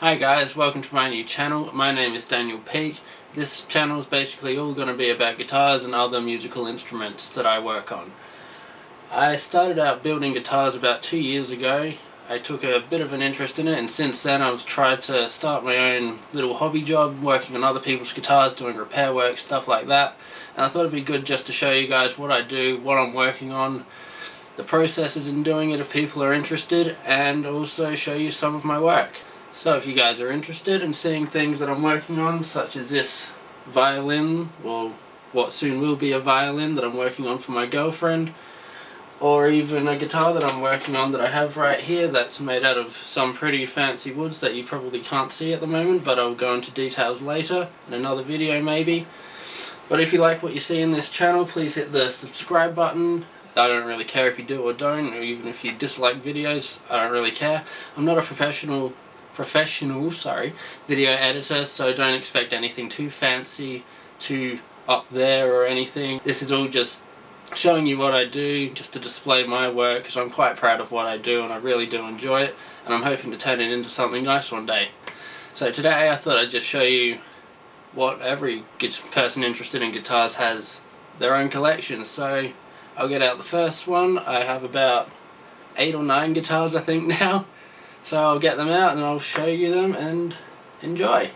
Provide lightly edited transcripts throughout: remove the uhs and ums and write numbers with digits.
Hi guys, welcome to my new channel. My name is Daniel Peake. This channel is basically all going to be about guitars and other musical instruments that I work on. I started out building guitars about 2 years ago. I took a bit of an interest in it, and since then I've tried to start my own little hobby job, working on other people's guitars, doing repair work, stuff like that. And I thought it'd be good just to show you guys what I do, what I'm working on, the processes in doing it if people are interested, and also show you some of my work. So if you guys are interested in seeing things that I'm working on, such as this violin, or what soon will be a violin that I'm working on for my girlfriend, or even a guitar that I'm working on that I have right here that's made out of some pretty fancy woods that you probably can't see at the moment, but I'll go into details later in another video maybe. But if you like what you see in this channel, please hit the subscribe button. I don't really care if you do or don't, or even if you dislike videos, I don't really care. I'm not a professional video editor, so don't expect anything too fancy, too up there or anything. This is all just showing you what I do, just to display my work, because I'm quite proud of what I do and I really do enjoy it, and I'm hoping to turn it into something nice one day. So today I thought I'd just show you what every person interested in guitars has their own collection. So I'll get out the first one. I have about 8 or 9 guitars I think now. So I'll get them out and I'll show you them and enjoy.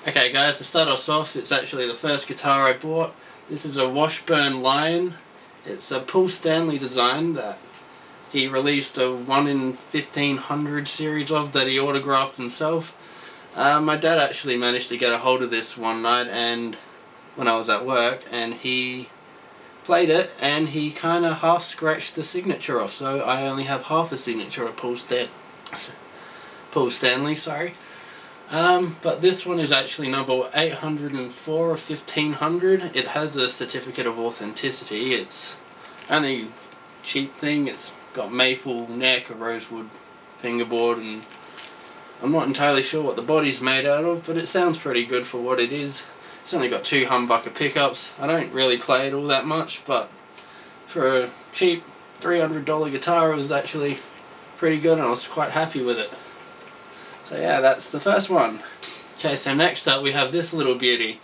Okay guys, to start us off, it's actually the first guitar I bought. This is a Washburn Lion. It's a Paul Stanley design that he released a 1 in 1500 series of that he autographed himself. My dad actually managed to get a hold of this one night and when I was at work, and he played it and he kind of half scratched the signature off, so I only have half a signature of Paul Stanley, sorry. But this one is actually number 804 of 1500. It has a certificate of authenticity. It's only cheap thing. It's got maple neck, a rosewood fingerboard, and I'm not entirely sure what the body's made out of, but it sounds pretty good for what it is. It's only got 2 humbucker pickups. I don't really play it all that much, but for a cheap $300 guitar it was actually pretty good and I was quite happy with it. So yeah, that's the first one. Okay, so next up we have this little beauty.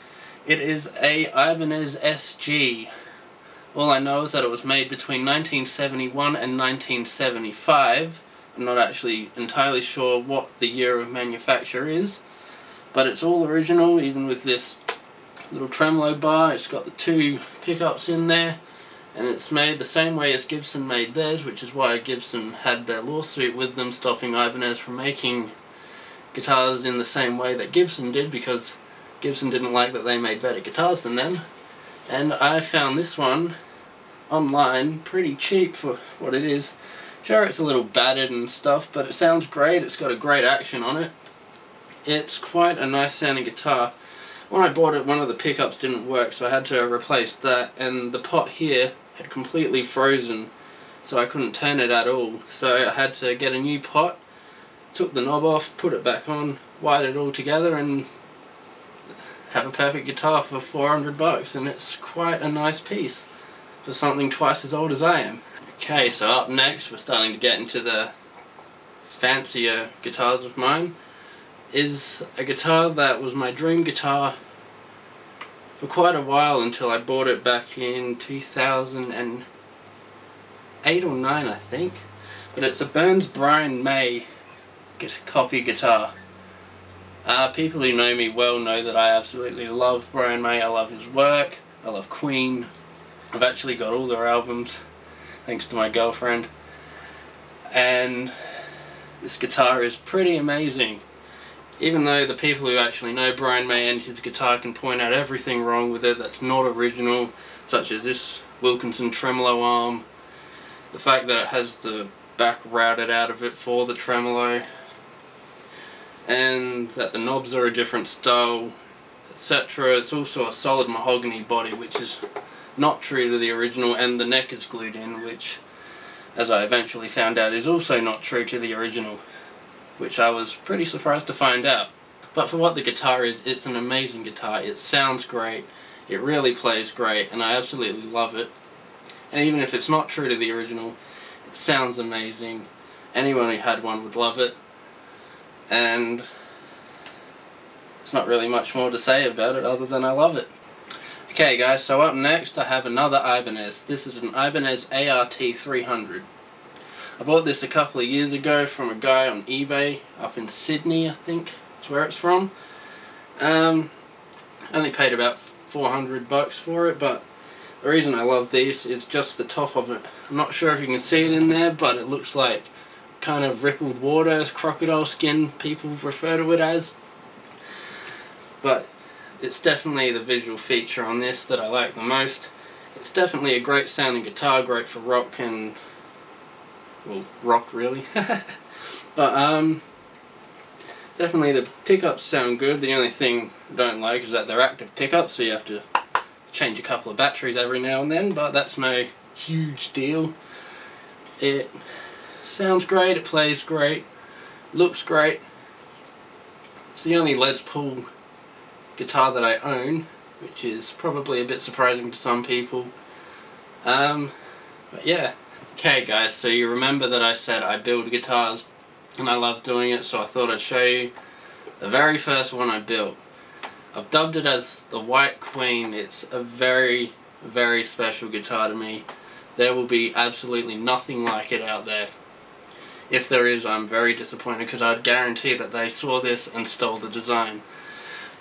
It is a Ibanez SG. All I know is that it was made between 1971 and 1975. I'm not actually entirely sure what the year of manufacture is, but it's all original, even with this little tremolo bar. It's got the 2 pickups in there, and it's made the same way as Gibson made theirs, which is why Gibson had their lawsuit with them stopping Ibanez from making guitars in the same way that Gibson did, because Gibson didn't like that they made better guitars than them. And I found this one online pretty cheap for what it is. Sure, it's a little battered and stuff, but it sounds great. It's got a great action on it. It's quite a nice sounding guitar. When I bought it, one of the pickups didn't work, so I had to replace that, and the pot here had completely frozen, so I couldn't turn it at all. So I had to get a new pot, took the knob off, put it back on, wired it all together, and have a perfect guitar for $400, and it's quite a nice piece for something twice as old as I am. Okay, so up next we're starting to get into the fancier guitars of mine. Is a guitar that was my dream guitar for quite a while until I bought it back in 2008 or 9 I think. But it's a Burns Brian May copy guitar. People who know me well know that I absolutely love Brian May. I love his work, I love Queen. I've actually got all their albums thanks to my girlfriend, and this guitar is pretty amazing. Even though the people who actually know Brian May and his guitar can point out everything wrong with it that's not original, such as this Wilkinson tremolo arm, the fact that it has the back routed out of it for the tremolo, and that the knobs are a different style, etc. It's also a solid mahogany body, which is not true to the original, and the neck is glued in, which, as I eventually found out, is also not true to the original, which I was pretty surprised to find out. But for what the guitar is, it's an amazing guitar. It sounds great, it really plays great, and I absolutely love it. And even if it's not true to the original, it sounds amazing. Anyone who had one would love it. And There's not really much more to say about it other than I love it. Okay guys, so up next I have another Ibanez. This is an Ibanez Art 300. I bought this a couple of years ago from a guy on eBay up in Sydney, I think that's where it's from. Only paid about $400 for it, but the reason I love these is just the top of it. I'm not sure if you can see it in there, but it looks like kind of rippled water, as crocodile skin people refer to it as. But it's definitely the visual feature on this that I like the most. It's definitely a great sounding guitar, great for rock and, well, rock really. But definitely the pickups sound good. The only thing I don't like is that they're active pickups, so you have to change a couple of batteries every now and then, but that's no huge deal. It sounds great, it plays great, looks great. It's the only Les Paul guitar that I own, which is probably a bit surprising to some people. But yeah. Okay guys, so you remember that I said I build guitars and I love doing it, so I thought I'd show you the very first one I built. I've dubbed it as the White Queen. It's a very, very special guitar to me. There will be absolutely nothing like it out there. If there is, I'm very disappointed, because I'd guarantee that they saw this and stole the design.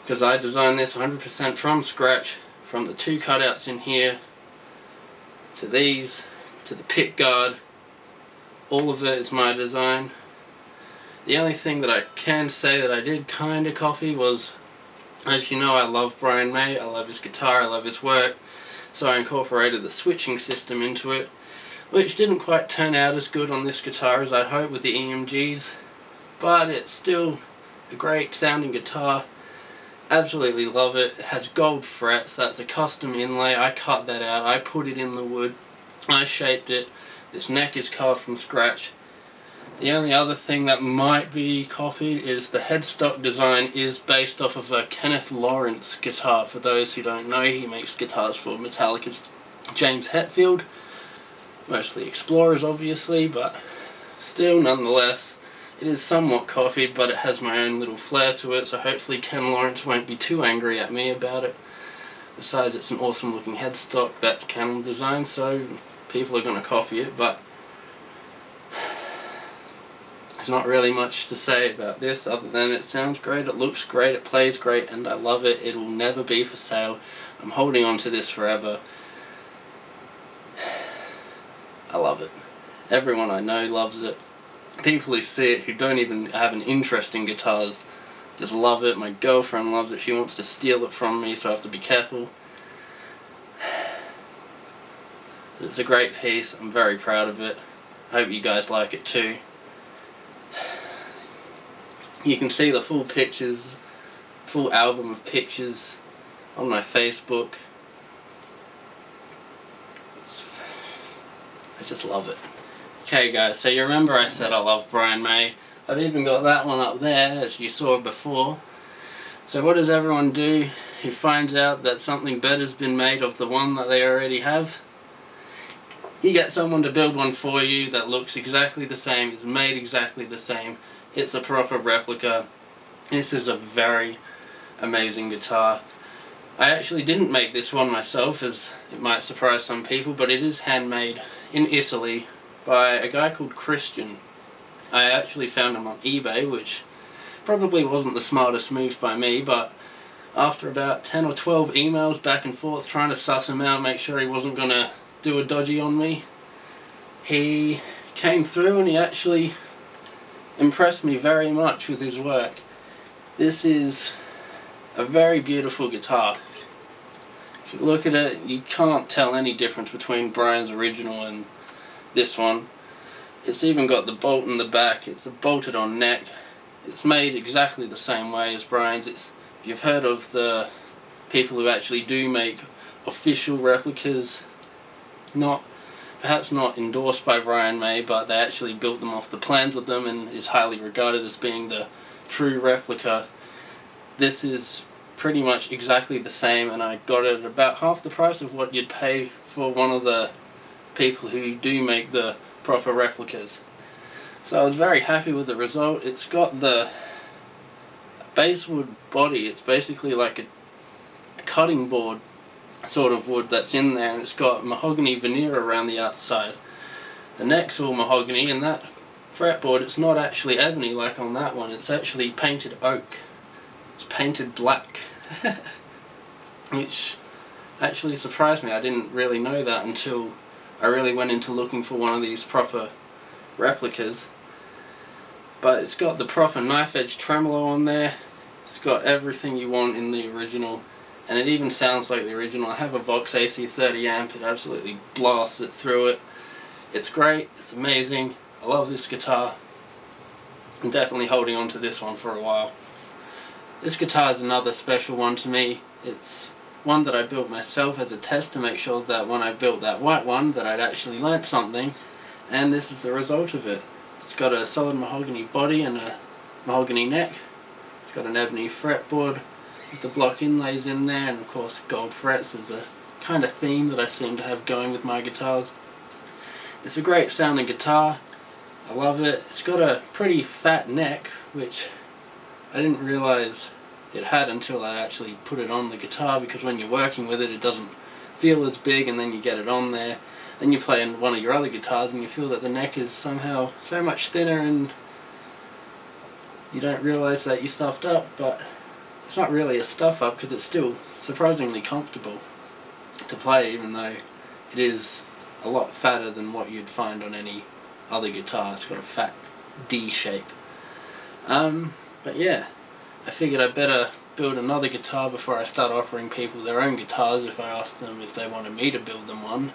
Because I designed this 100% from scratch, from the two cutouts in here, to these, to the pick guard. All of it is my design. The only thing that I can say that I did kind of copy was, as you know, I love Brian May, I love his guitar, I love his work, so I incorporated the switching system into it, which didn't quite turn out as good on this guitar as I'd hoped with the EMGs, but it's still a great sounding guitar. Absolutely love it. It has gold frets, that's a custom inlay, I cut that out, I put it in the wood, I shaped it. This neck is carved from scratch. The only other thing that might be copied is the headstock design is based off of a Kenneth Lawrence guitar. For those who don't know, he makes guitars for Metallica's James Hetfield. Mostly Explorers obviously, but still nonetheless it is somewhat copied, but it has my own little flair to it, so hopefully Ken Lawrence won't be too angry at me about it. Besides, it's an awesome looking headstock that Ken designed, so people are going to copy it, but there's not really much to say about this other than it sounds great, it looks great, it plays great, and I love it. It will never be for sale. I'm holding on to this forever. I love it. Everyone I know loves it. People who see it who don't even have an interest in guitars just love it. My girlfriend loves it. She wants to steal it from me, so I have to be careful. It's a great piece. I'm very proud of it. I hope you guys like it too. You can see the full pictures, full album of pictures on my Facebook. I just love it. Okay guys, so you remember I said I love Brian May. I've even got that one up there, as you saw before. So what does everyone do who finds out that something better's been made of the one that they already have? You get someone to build one for you that looks exactly the same, it's made exactly the same, it's a proper replica. This is a very amazing guitar. I actually didn't make this one myself, as it might surprise some people, but it is handmade in Italy by a guy called Christian. I actually found him on eBay, which probably wasn't the smartest move by me, but after about 10 or 12 emails back and forth trying to suss him out, make sure he wasn't going to do a dodgy on me, he came through and he actually impressed me very much with his work. This is a very beautiful guitar. If you look at it, you can't tell any difference between Brian's original and this one. It's even got the bolt in the back, it's a bolted on neck. It's made exactly the same way as Brian's. You've heard of the people who actually do make official replicas, perhaps not endorsed by Brian May, but they actually built them off the plans of them and is highly regarded as being the true replica. This is pretty much exactly the same, and I got it at about half the price of what you'd pay for one of the people who do make the proper replicas. So I was very happy with the result. It's got the basswood body. It's basically like a cutting board sort of wood that's in there, and it's got mahogany veneer around the outside. The neck's all mahogany, and that fretboard, it's not actually ebony like on that one, it's actually painted oak. It's painted black. Which actually surprised me. I didn't really know that until I really went into looking for one of these proper replicas. But it's got the proper knife edge tremolo on there. It's got everything you want in the original, and it even sounds like the original. I have a Vox AC30 amp, it absolutely blasts it through it. It's great, it's amazing. I love this guitar. I'm definitely holding on to this one for a while. This guitar is another special one to me. It's one that I built myself as a test to make sure that when I built that white one that I'd actually learnt something, and this is the result of it. It's got a solid mahogany body and a mahogany neck. It's got an ebony fretboard with the block inlays in there, and of course gold frets is a kind of theme that I seem to have going with my guitars. It's a great sounding guitar. I love it. It's got a pretty fat neck, which I didn't realize it had until I actually put it on the guitar, because when you're working with it, it doesn't feel as big, and then you get it on there. Then you play in one of your other guitars and you feel that the neck is somehow so much thinner, and you don't realize that you stuffed up, but it's not really a stuff up because it's still surprisingly comfortable to play, even though it is a lot fatter than what you'd find on any other guitar. It's got a fat D shape. But yeah, I figured I'd better build another guitar before I start offering people their own guitars if I asked them if they wanted me to build them one.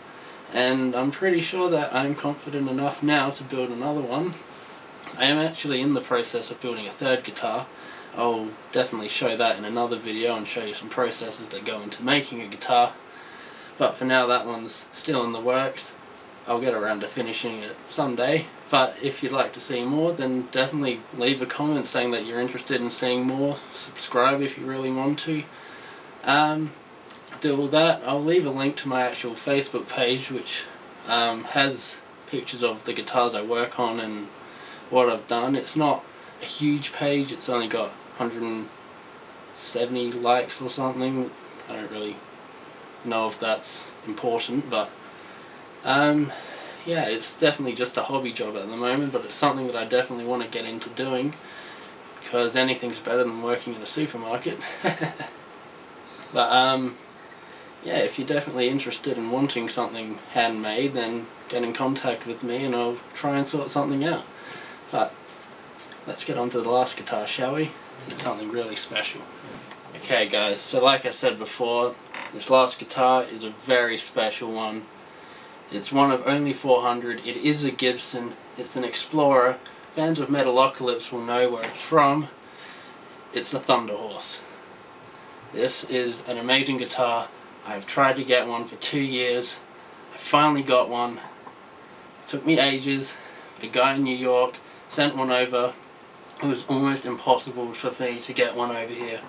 And I'm pretty sure that I'm confident enough now to build another one. I am actually in the process of building a third guitar. I'll definitely show that in another video and show you some processes that go into making a guitar. But for now, that one's still in the works. I'll get around to finishing it someday. But if you'd like to see more, then definitely leave a comment saying that you're interested in seeing more. Subscribe if you really want to. Do all that. I'll leave a link to my actual Facebook page, which has pictures of the guitars I work on and what I've done. It's not a huge page, it's only got 170 likes or something. I don't really know if that's important, but yeah, it's definitely just a hobby job at the moment, but it's something that I definitely want to get into doing, because anything's better than working in a supermarket. But yeah, if you're definitely interested in wanting something handmade, then get in contact with me and I'll try and sort something out. But let's get on to the last guitar, shall we? It's something really special. Okay guys, so like I said before, this last guitar is a very special one. It's one of only 400. It is a Gibson. It's an Explorer. Fans of Metalocalypse will know where it's from. It's a Thunderhorse. This is an amazing guitar. I've tried to get one for 2 years. I finally got one. It took me ages, but a guy in New York sent one over. It was almost impossible for me to get one over here.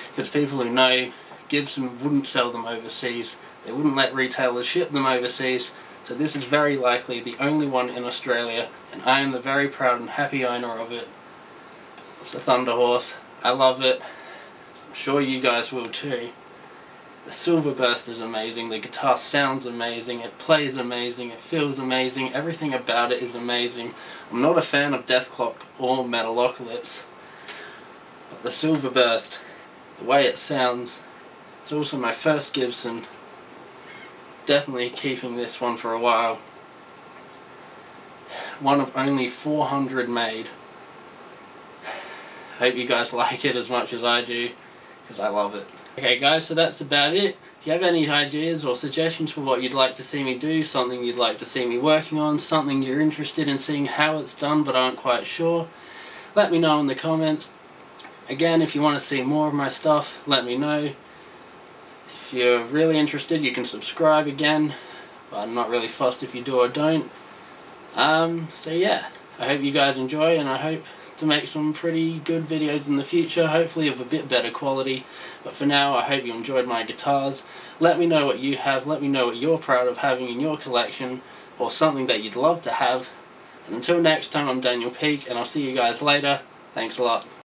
Because people who know, Gibson wouldn't sell them overseas. They wouldn't let retailers ship them overseas. So this is very likely the only one in Australia, and I am the very proud and happy owner of it. It's a Thunderhorse. I love it. I'm sure you guys will too. The silver burst is amazing, the guitar sounds amazing, it plays amazing, it feels amazing, everything about it is amazing. I'm not a fan of Deathclock or Metalocalypse, but the silver burst, the way it sounds, it's also my first Gibson. Definitely keeping this one for a while. One of only 400 made. Hope you guys like it as much as I do, because I love it. Okay guys, so that's about it. If you have any ideas or suggestions for what you'd like to see me do, something you'd like to see me working on, something you're interested in seeing how it's done but aren't quite sure, let me know in the comments. Again, if you want to see more of my stuff, let me know. If you're really interested, you can subscribe again, but I'm not really fussed if you do or don't. So yeah, I hope you guys enjoy, and I hope to make some pretty good videos in the future, hopefully of a bit better quality. But for now, I hope you enjoyed my guitars. Let me know what you have, let me know what you're proud of having in your collection, or something that you'd love to have. And until next time, I'm Daniel Peak, and I'll see you guys later. Thanks a lot.